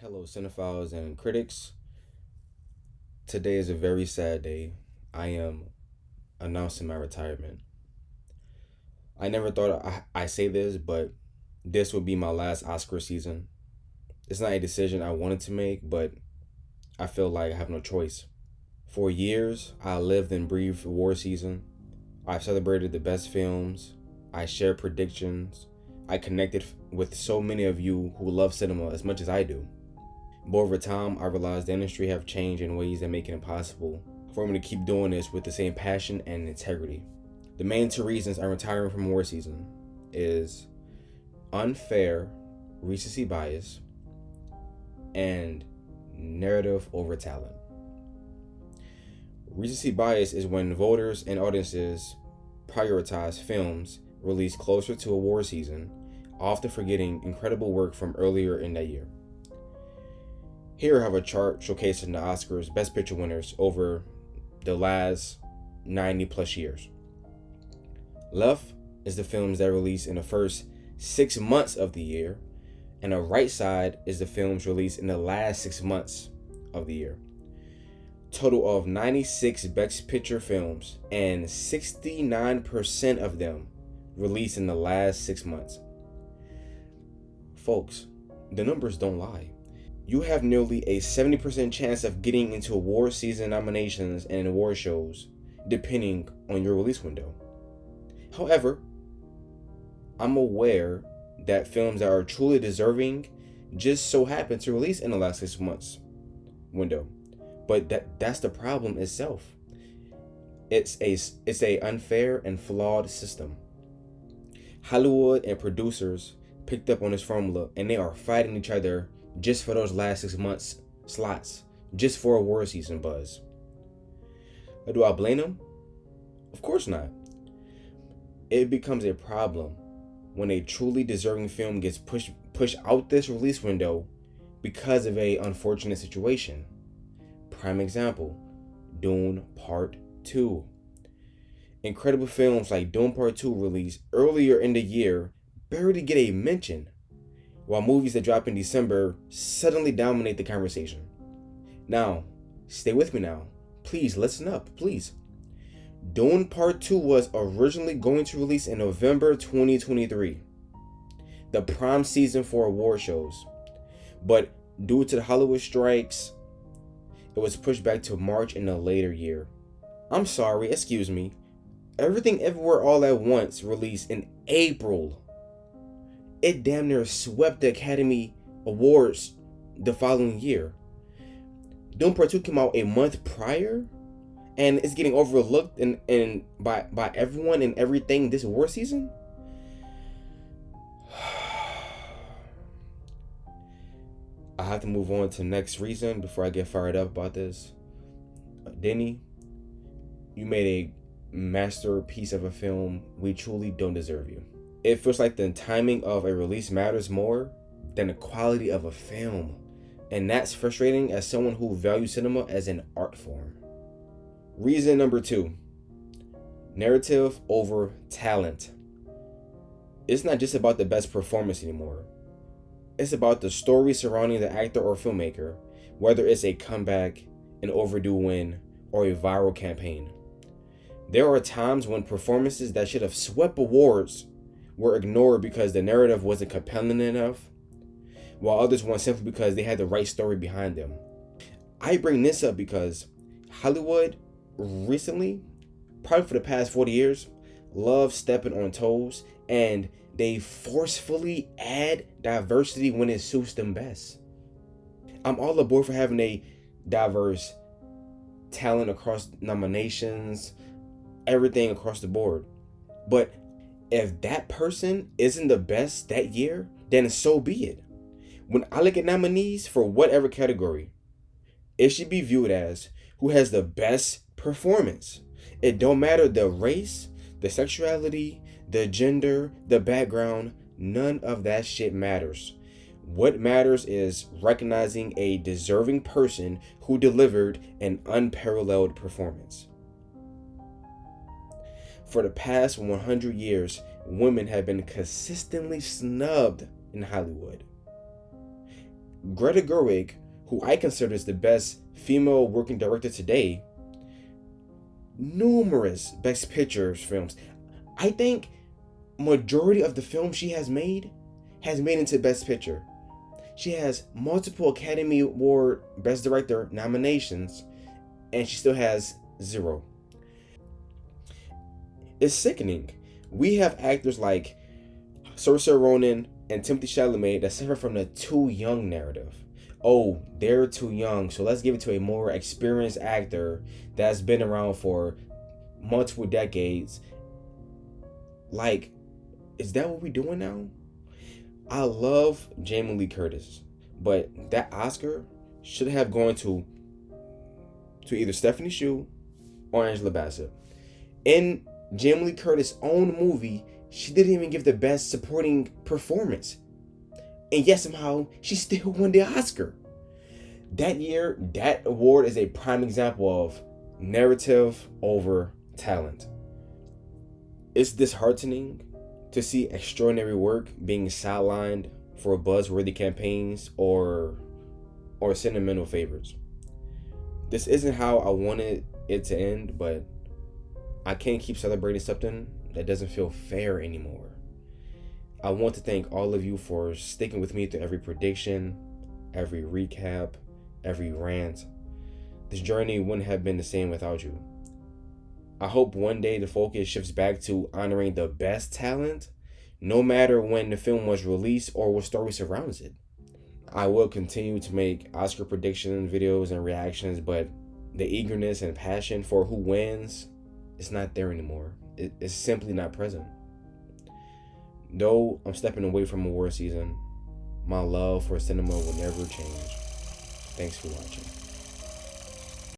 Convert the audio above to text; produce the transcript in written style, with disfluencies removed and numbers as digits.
Hello, cinephiles and critics. Today is a very sad day. I am announcing my retirement. I never thought I say this, but this would be my last Oscar season. It's not a decision I wanted to make, but I feel like I have no choice. For years, I lived and breathed award season. I've celebrated the best films. I shared predictions. I connected with so many of you who love cinema as much as I do. But over time, I realized the industry have changed in ways that make it impossible for me to keep doing this with the same passion and integrity. The main two reasons I'm retiring from award season is unfair recency bias and narrative over talent. Recency bias is when voters and audiences prioritize films released closer to award season, often forgetting incredible work from earlier in that year. Here I have a chart showcasing the Oscars Best Picture winners over the last 90 plus years. Left is the films that released in the first 6 months of the year, and the right side is the films released in the last 6 months of the year. Total of 96 Best Picture films, and 69% of them released in the last 6 months. Folks, the numbers don't lie. You have nearly a 70% chance of getting into award season nominations and award shows, depending on your release window. However, I'm aware that films that are truly deserving just so happen to release in the last 6 months window. But that's the problem itself. It's a unfair and flawed system. Hollywood and producers picked up on this formula, and they are fighting each other just for those last 6 months slots, just for award season buzz. Do I blame them? Of course not. It becomes a problem when a truly deserving film gets pushed out this release window because of a unfortunate situation. Prime example, Dune Part 2. Incredible films like Dune Part 2 released earlier in the year barely get a mention, while movies that drop in December suddenly dominate the conversation. Now, stay with me now. Please listen up, please. Dune Part 2 was originally going to release in November 2023, the prime season for award shows. But due to the Hollywood strikes, it was pushed back to March in a later year. I'm sorry, excuse me. Everything Everywhere All at Once released in April. It damn near swept the Academy Awards the following year. Dune Part 2 came out a month prior, and it's getting overlooked and by everyone and everything this award season. I have to move on to the next reason before I get fired up about this. Denny, you made a masterpiece of a film. We truly don't deserve you. It feels like the timing of a release matters more than the quality of a film. And that's frustrating as someone who values cinema as an art form. Reason number 2, narrative over talent. It's not just about the best performance anymore. It's about the story surrounding the actor or filmmaker, whether it's a comeback, an overdue win, or a viral campaign. There are times when performances that should have swept awards were ignored because the narrative wasn't compelling enough, while others won simply because they had the right story behind them. I bring this up because Hollywood recently, probably for the past 40 years, loves stepping on toes, and they forcefully add diversity when it suits them best. I'm all aboard for having a diverse talent across nominations, everything across the board. But if that person isn't the best that year, then so be it. When I look at nominees for whatever category, it should be viewed as who has the best performance. It don't matter the race, the sexuality, the gender, the background, none of that shit matters. What matters is recognizing a deserving person who delivered an unparalleled performance. For the past 100 years, women have been consistently snubbed in Hollywood. Greta Gerwig, who I consider is the best female working director today, numerous Best Picture films. I think majority of the films she has made into Best Picture. She has multiple Academy Award Best Director nominations, and she still has 0. It's sickening. We have actors like Saoirse Ronan and Timothée Chalamet that suffer from the too young narrative. Oh, they're too young, so let's give it to a more experienced actor that's been around for multiple decades. Like, is that what we're doing now? I love Jamie Lee Curtis, but that Oscar should have gone to either Stephanie Hsu or Angela Bassett. In Jamie Lee Curtis' own movie, she didn't even give the best supporting performance. And yet somehow she still won the Oscar. That year, that award is a prime example of narrative over talent. It's disheartening to see extraordinary work being sidelined for buzzworthy campaigns or sentimental favorites. This isn't how I wanted it to end, but I can't keep celebrating something that doesn't feel fair anymore. I want to thank all of you for sticking with me through every prediction, every recap, every rant. This journey wouldn't have been the same without you. I hope one day the focus shifts back to honoring the best talent, no matter when the film was released or what story surrounds it. I will continue to make Oscar prediction videos and reactions, but the eagerness and passion for who wins is not there anymore. It's simply not present. Though I'm stepping away from award season, my love for cinema will never change. Thanks for watching.